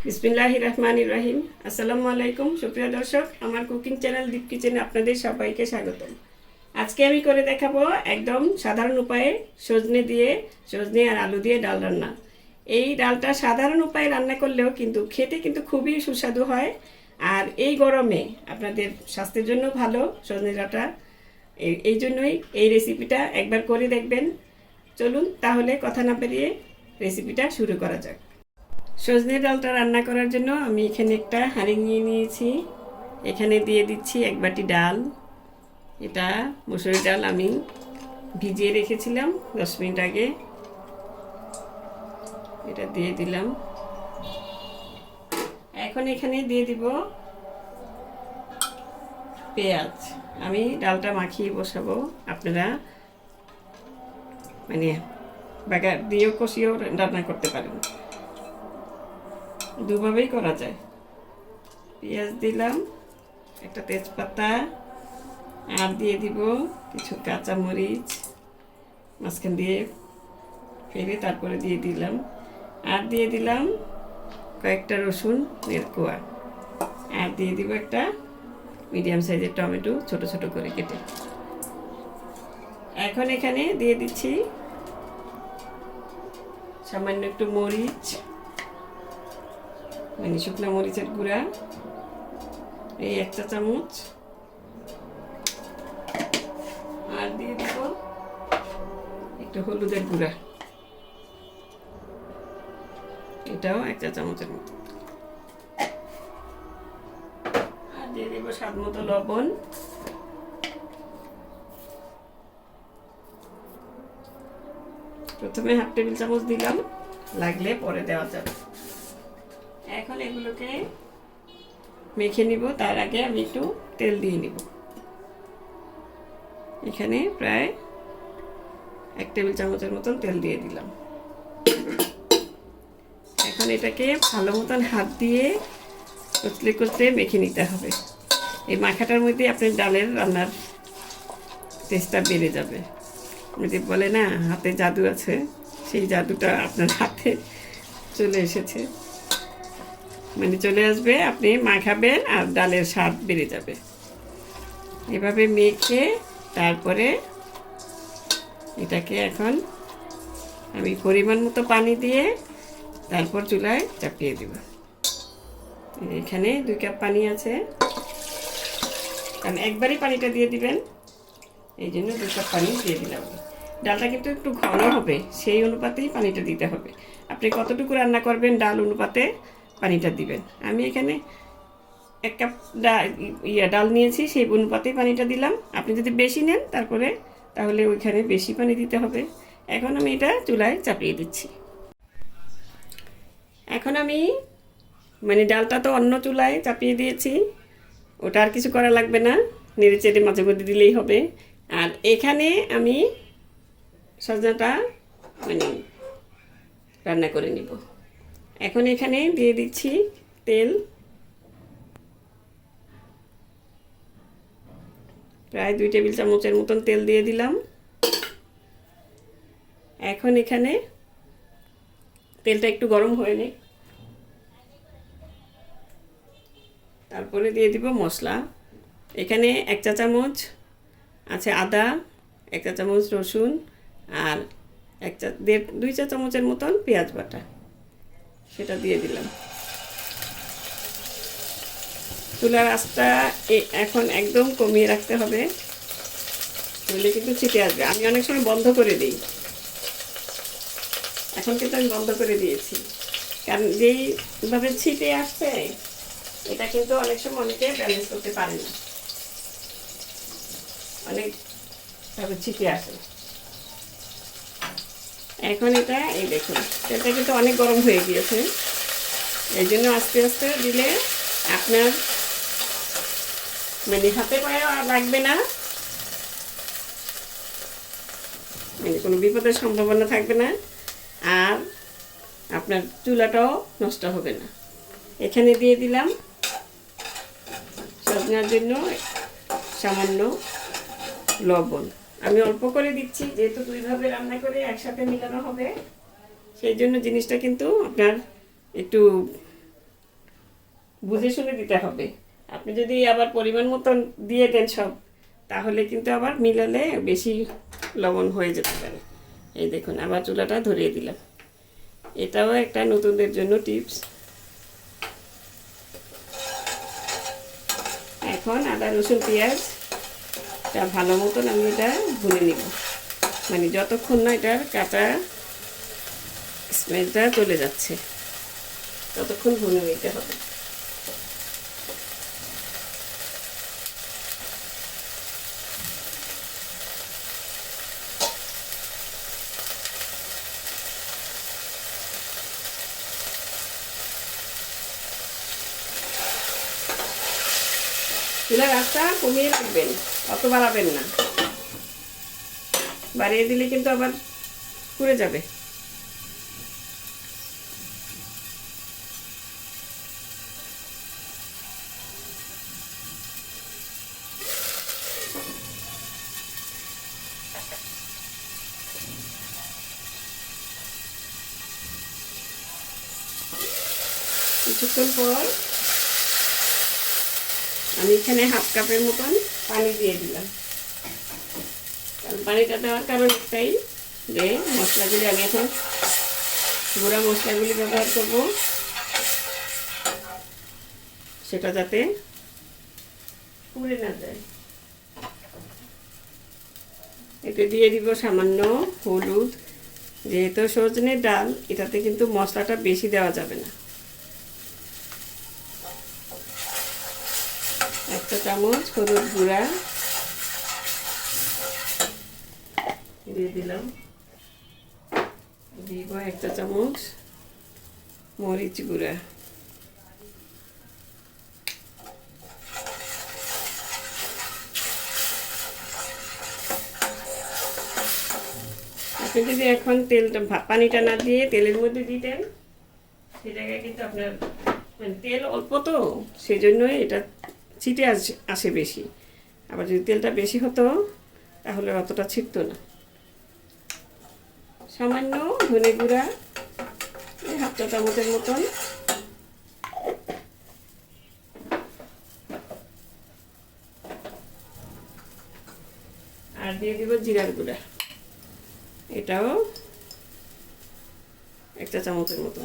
বিসমিল্লাহির রহমানির রহিম। আসসালামু আলাইকুম সুপ্রিয় দর্শক, আমার কুকিং চ্যানেল দীপ কিচেনে আপনাদের সবাইকে স্বাগতম। আজকে আমি করে দেখাবো একদম সাধারণ উপায়ে সজনে আর আলু দিয়ে ডাল রান্না। এই ডালটা সাধারণ উপায়ে রান্না করলেও খেতে খুবই সুস্বাদু হয়। আর এই গরমে আপনাদের স্বাস্থ্যের জন্য ভালো সজনে ডাঁটা। এই জন্যই এই রেসিপিটা একবার করে দেখবেন। চলুন তাহলে কথা না পেরিয়ে রেসিপিটা শুরু করা যাক। সজনে ডালটা রান্না করার জন্য আমি এখানে একটা হাঁড়ি নিয়ে নিয়েছি। এখানে দিয়ে দিচ্ছি এক বাটি ডাল। এটা মুসুরির ডাল, আমি ভিজিয়ে রেখেছিলাম 10 মিনিট আগে। এটা দিয়ে দিলাম। এখন এখানে দিয়ে দিব পেঁয়াজ। আমি ডালটা মাখিয়ে বসাবো, আপনারা বাগার দিয়েও কষিয়েও রান্না করতে পারেন, দুভাবেই করা যায়। পেঁয়াজ দিলাম, একটা তেজপাতা, আর দিয়ে দিব কিছু কাঁচামরিচ মাঝখান দিয়ে ফেলে তারপরে দিয়ে দিলাম। আর দিয়ে দিলাম কয়েকটা রসুন কোয়া। আর দিয়ে দিব একটা মিডিয়াম সাইজের টমেটো ছোট ছোট করে কেটে। এখন এখানে দিয়ে দিচ্ছি সামান্য একটু মরিচ, শুকনো মরিচের গুঁড়া, এই 1 চা চামচ। আর দিয়ে দিব একটু হলুদের গুঁড়া, এটাও 1 চা চামচের মতো। আর দিয়ে দিব স্বাদ মতো লবণ। প্রথমে 1/2 টেবিল চামচ দিলাম, লাগলে পরে দেওয়া যাবে। এখন এগুলোকে মেখে নিব। তার আগে আমি একটু তেল দিয়ে নিব। এখানে প্রায় 1 টেবিল চামচের মতন তেল দিয়ে দিলাম। এখন এটাকে ভালো মতন হাত দিয়ে কচলে কচলে মেখে নিতে হবে। এই মাখাটার মধ্যে আপনার ডালের রান্নার টেস্টটা বেড়ে যাবে। যদি বলে না হাতে জাদু আছে, সেই জাদুটা আপনার হাতে চলে এসেছে। চলে আসবে, আপনি মাখাবেন আর ডালের স্বাদ বেড়ে যাবে। এভাবে মেখে তারপরে এটাকে এখন আমি পরিমাণ মতো পানি দিয়ে তারপর চুলায় চাপিয়ে দেব। এখানে 2 কাপ পানি আছে, কারণ একবারই পানিটা দিয়ে দিবেন, এই জন্য 2 কাপ পানি দিয়ে দিলাম। ডালটা কিন্তু একটু ঘন হবে, সেই অনুপাতেই পানিটা দিতে হবে। আপনি কতটুকু রান্না করবেন ডাল অনুপাতে পানিটা দিবেন। আমি এখানে 1 কাপ ডাল নিয়েছি, সেই অনুপাতেই পানিটা দিলাম। আপনি যদি বেশি নেন তাহলে ওইখানে বেশি পানি দিতে হবে। এখন আমি এটা চুলায় চাপিয়ে দিচ্ছি। এখন আমি ডালটা তো অন্য চুলায় চাপিয়ে দিয়েছি, ওটা আর কিছু করা লাগবে না, নেড়ে চেড়ে মাঝে মধ্যে দিলেই হবে। আর এখানে আমি সজনাটা রান্না করে নিব। এখন এখানে দিয়ে দিচ্ছি তেল, প্রায় 2 টেবিল চামচের মতন তেল দিয়ে দিলাম। এখন এখানে তেলটা একটু গরম হয়ে নিক, তারপরে দিয়ে দিব মশলা। এখানে 1 চা চামচ আছে আদা, 1 চা চামচ রসুন, আর 2 চা চামচের মতন পেঁয়াজ বাটা, সেটা দিয়ে দিলাম। চুলার আঁচটা এখন একদম কমিয়ে রাখতে হবে, নইলে কিন্তু ছিটে আসবে। আমি অনেক সময় বন্ধ করে দিই, এখন কিন্তু আমি বন্ধ করে দিয়েছি, কারণ যেইভাবে ছিটে আসছে এটা কিন্তু অনেক সময় অনেকে ব্যালেন্স করতে পারে না, অনেকভাবে ছিটে আসে। এখন এটা এই দেখুন তেলটা কিন্তু অনেক গরম হয়ে গিয়েছে, এই জন্য আস্তে আস্তে দিলে আপনার হাতে পায়ে লাগবে না, কোনো বিপদের সম্ভাবনা থাকবে না, আর আপনার চুলাটাও নষ্ট হবে না। এখানে দিয়ে দিলাম সজনার জন্য সামান্য লবণ। আমি অল্প করে দিচ্ছি, যেহেতু 2 ভাবে রান্না করে একসাথে মিলানো হবে, সেই জন্য জিনিসটা কিন্তু আপনার একটু বুঝে শুনে দিতে হবে। আপনি যদি আবার পরিমাণ মতন দিয়ে দেন সব, তাহলে কিন্তু আবার মিলালে বেশি লবণ হয়ে যেতে পারে। এই দেখুন, আবার চুলাটা ধরিয়ে দিলাম। এটাও একটা নতুনদের জন্য টিপস। এখন আদা রসুন পেঁয়াজটা ভালো মতন আমি এটা ভুনে নিব, মানে যতক্ষণ না এটার কাঁচা স্মেলটা চলে যাচ্ছে ততক্ষণ ভুনে নিতে হবে। চুলার আঁচটা কমিয়ে রাখবেন, অত বাড়াবেন না, বাড়িয়ে দিলে কিন্তু আবার পুড়ে যাবে। কিছুক্ষণ পর আমি এখানে হাফ কাপের মতন পানি দিয়ে দিলাম। কারণ পানিটা দেওয়ার কারণ একটাই, যে মশলাগুলি আমি এখন গুঁড়া মশলাগুলি ব্যবহার করব, সেটা যাতে পুড়ে না যায়। এতে দিয়ে দিব সামান্য হলুদ। যেহেতু সজনের ডাল, এটাতে কিন্তু মশলাটা বেশি দেওয়া যাবে না। 1 চামচ হলুদ গুঁড়া দিয়ে দিলাম। দিব 1 চামচ মরিচ গুঁড়া। আপনি যদি এখন তেলটা পানিটা না দিয়ে তেলের মধ্যে দিতেন, সে জায়গায় কিন্তু আপনার মানে তেল অল্প, তো সেই জন্যই এটা ছিটে আসে বেশি। আবার যদি তেলটা বেশি হতো তাহলে অতটা ছিটতো না। সামান্য ধনে গুঁড়া 1/2 চামচের মতন, আর দিয়ে দিব জিরার গুঁড়া, এটাও 1 চামচের মতো।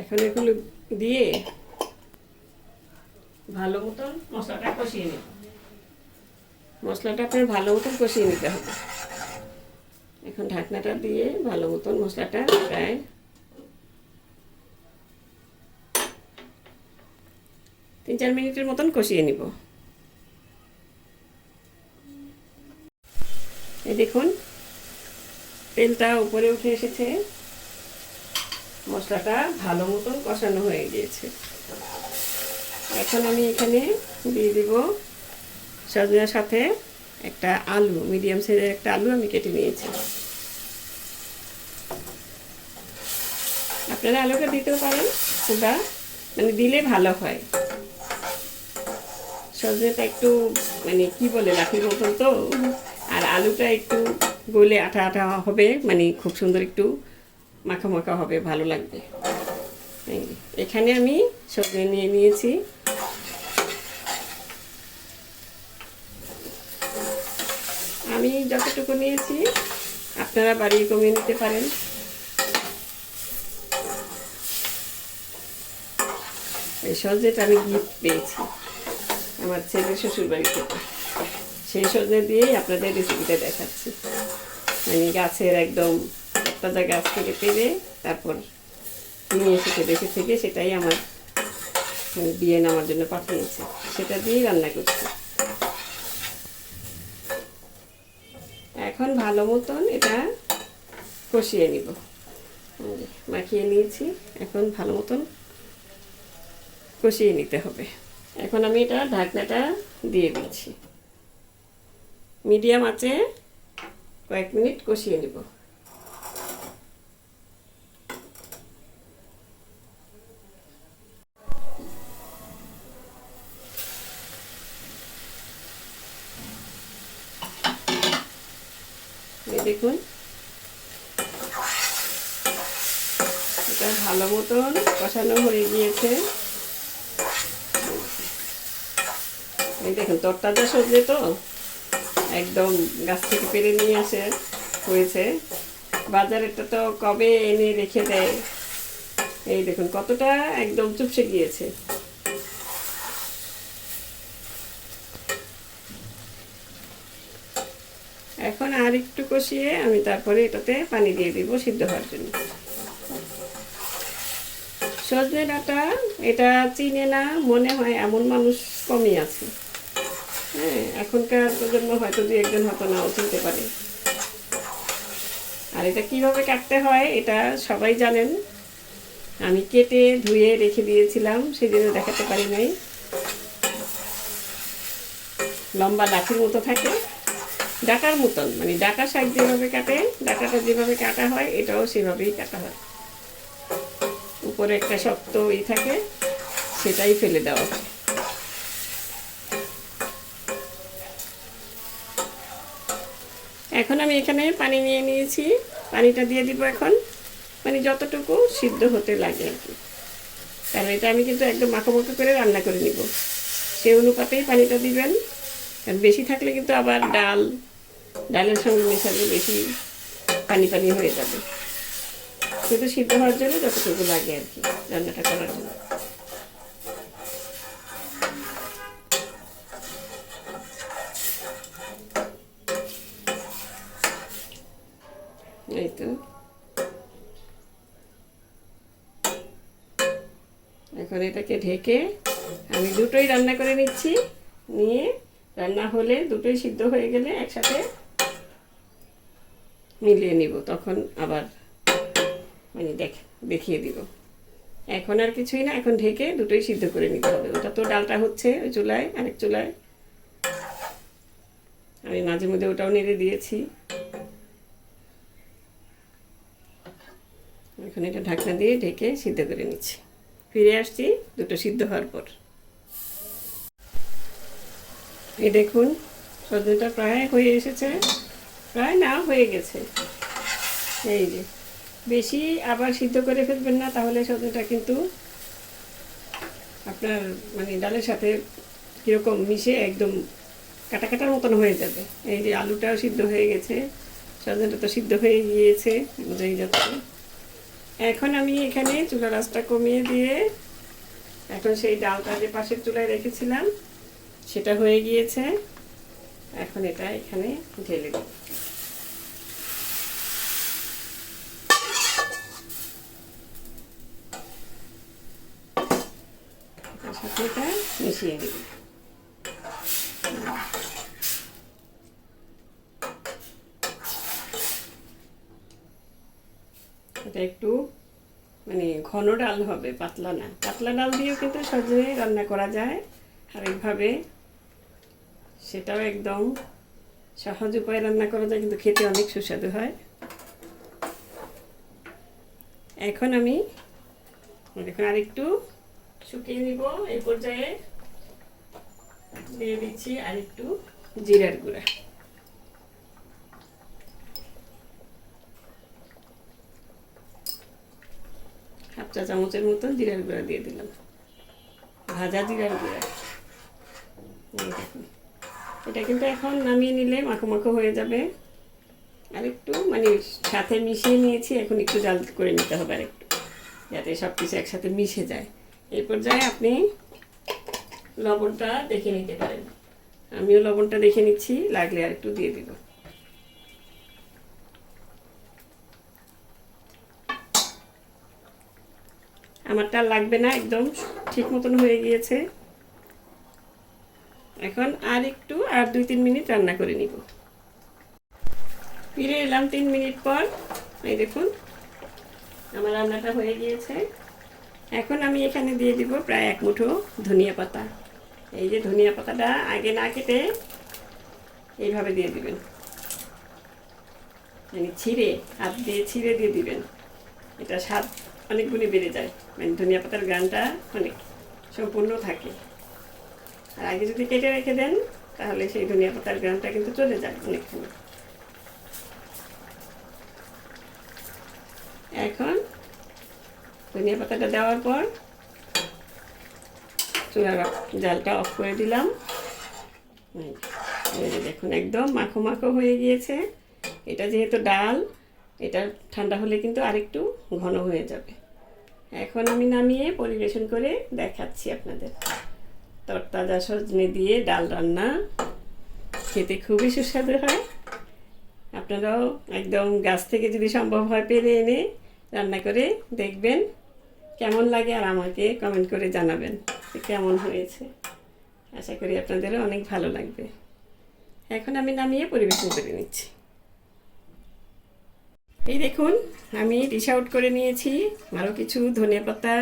এখন এগুলো দিয়ে ভালো মতন মশলাটা কষিয়ে নিব। মশলাটা আপনার ভালো মতন কষিয়ে নিতে হবে। এখন ঢাকনাটা দিয়ে ভালো মতন মশলাটা প্রায় 3-4 মিনিটের মতন কষিয়ে নিব। এই দেখুন, তেলটা উপরে উঠে এসেছে, মশলাটা ভালো মতন কষানো হয়ে গিয়েছে। এখন আমি এখানে দিয়ে দিব সজনের সাথে একটা আলু, মিডিয়াম সাইজের একটা আলু আমি কেটে নিয়েছি। আপনারা আলুটা দিতেও পারেন, ওটা মানে দিলে ভালো হয়। সজনেটা একটু মানে কি বলে লাঠির মতন তো, আর আলুটা একটু গলে আঠা আঠা হবে, মানে খুব সুন্দর একটু মাখা মাখা হবে, ভালো লাগবে। এখানে আমি সজনে নিয়ে নিয়েছি। আমি যতটুকু নিয়েছি আপনারা বাড়িয়ে কমিয়ে নিতে পারেন। এই সজনেটা আমি গিফট পেয়েছি আমার ছেলের শ্বশুর বাড়ি থেকে, সেই সজনে দিয়েই আপনাদের রেসিপিটা দেখাচ্ছি। মানে গাছের একদম তাজা গাছ থেকে পেরে তারপর নিয়ে এসেছে দেশে থেকে, সেটাই আমার বিয়ে আমার জন্য পাঠিয়েছে, সেটা দিয়েই রান্না করছি। এখন ভালো মতন এটা কষিয়ে নিব। মাখিয়ে নিয়েছি, এখন ভালো মতন কষিয়ে নিতে হবে। এখন আমি এটা ঢাকনাটা দিয়ে দিচ্ছি, মিডিয়াম আঁচে কয়েক মিনিট কষিয়ে নিব। দেখুন এটা ভালো মতন কষানো হয়ে গিয়েছে। এই দেখুন তরতাজা সবজি তো একদম গাছ থেকে পেরে নিয়ে আসে হয়েছে, বাজারেরটা তো কবে এনে রেখে দেয়। এই দেখুন কতটা একদম চুপসে গিয়েছে। এখন আর একটু কষিয়ে আমি তারপরে এটাতে পানি দিয়ে দিব সিদ্ধ হওয়ার জন্য। সজনে ডাঁটা এটা চিনে না মনে হয় এমন মানুষ কমই আছে। হ্যাঁ, এখনকার প্রজন্ম হয়তো দু একজন হয়তো নাও চিনতে পারে। আর এটা কিভাবে কাটতে হয় এটা সবাই জানেন। আমি কেটে ধুয়ে রেখে দিয়েছিলাম, সেজন্য দেখাতে পারি নাই। লম্বা লাঠির মতো থাকে, ডাঁটার মতন, মানে ডাঁটা শাক যেভাবে কাটে, ডাঁটাটা যেভাবে কাটা হয় এটাও সেভাবেই কাটা হয়। উপরে একটা শক্ত থাকে, সেটাই ফেলে দেওয়া হয়। এখন আমি এখানে পানি নিয়ে নিয়েছি, পানিটা দিয়ে দিব এখন, মানে যতটুকু সিদ্ধ হতে লাগে আর কি। কারণ এটা আমি কিন্তু একদম মাখো মাখো করে রান্না করে নিব, সেই অনুপাতেই পানিটা দিবেন। কারণ বেশি থাকলে কিন্তু আবার ডালের সঙ্গে মেশালে বেশি পানি পানি হয়ে যাবে। শুধু সিদ্ধ হওয়ার জন্য যতটুকু লাগে আর কি রান্নাটা করার জন্য। এই তো এখন এটাকে ঢেকে আমি দুটোই রান্না করে নিচ্ছি, নিয়ে রান্না হলে দুটোই সিদ্ধ হয়ে গেলে একসাথে মিলিয়ে নিব, তখন আবার মানে দেখিয়ে দিব। এখন আর কিছুই না, এখন ঢেকে দুটোই সিদ্ধ করে নিতে হবে। ওটা তো ডালটা হচ্ছে ওই চুলায়, আরেক চুলায় আমি মাঝে মধ্যে ওটাও নেড়ে দিয়েছি। এখন এটা ঢাকনা দিয়ে ঢেকে সিদ্ধ করে নিচ্ছি। ফিরে আসছি দুটো সিদ্ধ হওয়ার পর। এই দেখুন সজনেটা প্রায় হয়ে এসেছে, প্রায় না হয়ে গেছে। এই যে বেশি আবার সিদ্ধ করে ফেলবেন না, তাহলে সজনেটা কিন্তু আপনার মানে ডালের সাথে কীরকম মিশে একদম কাটা কাটার মতন হয়ে যাবে। এই যে আলুটাও সিদ্ধ হয়ে গেছে, সজনেটা তো সিদ্ধ হয়ে গিয়েছে, বোঝাই যাচ্ছে। এখন আমি এখানে চুলার আঁচটা কমিয়ে দিয়ে এখন সেই ডালটা যে পাশের চুলায় রেখেছিলাম সেটা হয়ে গিয়েছে। এখন এটা এখানে ঢেলে দেব। এটার সাথে এটা মিশিয়ে নেব। এটা একটু মানে ঘন ডাল হবে, পাতলা না। পাতলা ডাল দিয়েও কিন্তু সজনে রান্না করা যায় আরেকভাবে, সেটাও একদম সহজ উপায়ে রান্না করা যায়, কিন্তু খেতে অনেক সুস্বাদু হয়। এখন আমি দেখুন আরেকটু শুকিয়ে নিব। এই পর্যায়ে দিয়ে দিচ্ছি আরেকটু জিরার গুঁড়া। হাফ চা চামচের মতো জিরার গুঁড়া দিয়ে দিলাম, ভাজা জিরার গুঁড়া। দেখুন এটা কিন্তু এখন নামিয়ে নিলে মাখো মাখো হয়ে যাবে। আর একটু মানে সাথে মিশিয়ে নিয়েছি, এখন একটু জাল করে নিতে হবে আর একটু, যাতে সব কিছু একসাথে মিশে যায়। এই পর্যায়ে আপনি লবণটা দেখে নিতে পারেন। আমিও লবণটা দেখে নিচ্ছি, লাগলে আর একটু দিয়ে দিব। আমারটা লাগবে না, একদম ঠিক মতন হয়ে গিয়েছে। এখন আর একটু আর 2-3 মিনিট রান্না করে নিব। ফিরে এলাম 3 মিনিট পর। এই দেখুন আমার রান্নাটা হয়ে গিয়েছে। এখন আমি এখানে দিয়ে দিব প্রায় 1 মুঠো ধনিয়া পাতা। এই যে ধনিয়া পাতাটা আগে না কেটে এইভাবে দিয়ে দিবেন, মানে ছিঁড়ে হাত দিয়ে ছিঁড়ে দিয়ে দিবেন। এটা স্বাদ অনেক গুণে বেড়ে যায়, মানে ধনিয়া পাতার ঘ্রাণটা অনেক সম্পূর্ণ থাকে। আর আগে যদি কেটে রেখে দেন তাহলে সেই ধনিয়া পাতার ঘ্রাণটা কিন্তু চলে যায় অনেকখানি। এখন ধনিয়া পাতাটা দেওয়ার পর চুলার জালটা অফ করে দিলাম। এই যে দেখুন একদম মাখো মাখো হয়ে গিয়েছে। এটা যেহেতু ডাল, এটা ঠান্ডা হলে কিন্তু আরেকটু ঘন হয়ে যাবে। এখন আমি নামিয়ে পরিবেশন করে দেখাচ্ছি আপনাদের। তরতাজা সজনে দিয়ে ডাল রান্না খেতে খুবই সুস্বাদু হয়। আপনারাও একদম গাছ থেকে যদি সম্ভব হয় পেরে এনে রান্না করে দেখবেন কেমন লাগে, আর আমাকে কমেন্ট করে জানাবেন যে কেমন হয়েছে। আশা করি আপনাদেরও অনেক ভালো লাগবে। এখন আমি নামিয়ে পরিবেশন করে নিচ্ছি। এই দেখুন আমি ডিশ আউট করে নিয়েছি। আরও কিছু ধনিয়া পাতা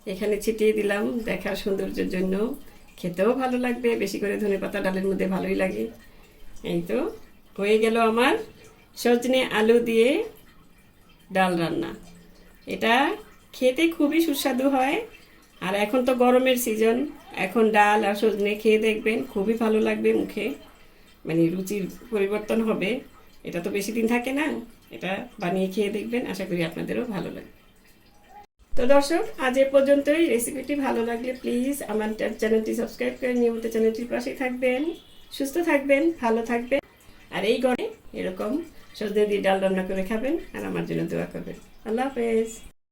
এখানে ছিটিয়ে দিলাম দেখার সৌন্দর্যের জন্য। খেতেও ভালো লাগবে, বেশি করে ধনিয়া পাতা ডালের মধ্যে ভালোই লাগে। এই তো হয়ে গেল আমার সজনে আলু দিয়ে ডাল রান্না। এটা খেতে খুবই সুস্বাদু হয়। আর এখন তো গরমের সিজন, এখন ডাল আর সজনে খেয়ে দেখবেন খুবই ভালো লাগবে মুখে, মানে রুচির পরিবর্তন হবে। এটা তো বেশি দিন থাকে না, এটা বানিয়ে খেয়ে দেখবেন, আশা করি আপনাদেরও ভালো লাগবে। তো দর্শক আজ এ পর্যন্তই। রেসিপিটি ভালো লাগলে প্লিজ আমার চ্যানেলটি সাবস্ক্রাইব করে নিয়মিত চ্যানেলটির পাশেই থাকবেন। সুস্থ থাকবেন, ভালো থাকবেন, আর এই গরমে এরকম সজনে দিয়ে ডাল রান্না করে খাবেন আর আমার জন্য দোয়া করবেন। আল্লাহ হাফেজ।